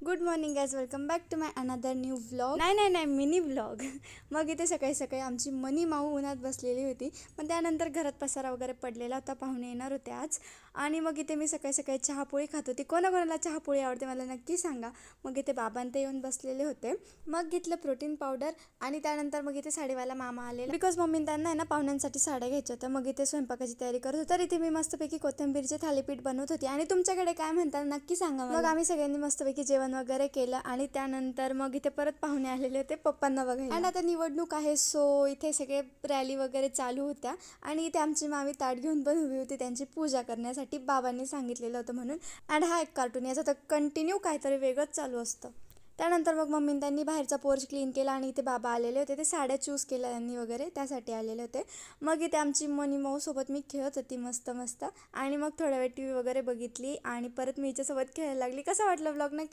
Good morning guys, welcome back to my another new vlog. नाही mini vlog. मग इथे सकाळी सकाळी आमची मनी माऊ उन्हात बसलेली होती, पण त्यानंतर घरात पसारा वगैरे पडलेला होता, पाहुणे येणार होते आज. आणि मग इथे मी सकाळी सकाळी चहापोळी खात होती. कोणाकोणाला चहापोळी आवडते मला नक्की सांगा. मग इथे बाबांते येऊन बसलेले होते. मग घेतलं प्रोटीन पावडर आणि त्यानंतर मग इथे साडीवाला मामा आलेला, बिकॉज मम्मी त्यांना आहे ना पाहुण्यांसाठी साड्या घ्यायच्या होत्या. मग इथे स्वयंपाकाची तयारी करत होती. तर इथे मी मस्तपैकी कोथिंबीरचे थालीपीठ बनवत होती. आणि तुमच्याकडे काय म्हणतात नक्की सांगा. मग आम्ही सगळ्यांनी मस्तपैकी जेवण वगैरे केलं आणि त्यानंतर मग इथे परत पाहुणे आलेले होते पप्पांना बघायला. आणि आता निवडणूक आहे, सो इथे सगळे रॅली वगैरे चालू होत्या. आणि इथे आमची मामी ताट घेऊन पण उभी होती त्यांची पूजा करण्यासाठी, बाबांनी सांगितलेलं होतं म्हणून. आणि हा एक कार्टून, याचा तर कंटिन्यू काहीतरी वेगळंच चालू असतं. त्यानंतर मग मम्मीने त्यांनी बाहेरचा पोर्च क्लीन केला आणि इथे बाबा आलेले होते. ते साड्या चूज केल्या त्यांनी वगैरे, त्यासाठी आलेले होते. मग इथे आमची मनी माऊसोबत मी खेळत होती मस्त मस्त. आणि मग थोड्या वेळ TV वगैरे बघितली आणि परत मी हिच्यासोबत खेळायला लागली. कसं वाटलं व्लॉग नक्की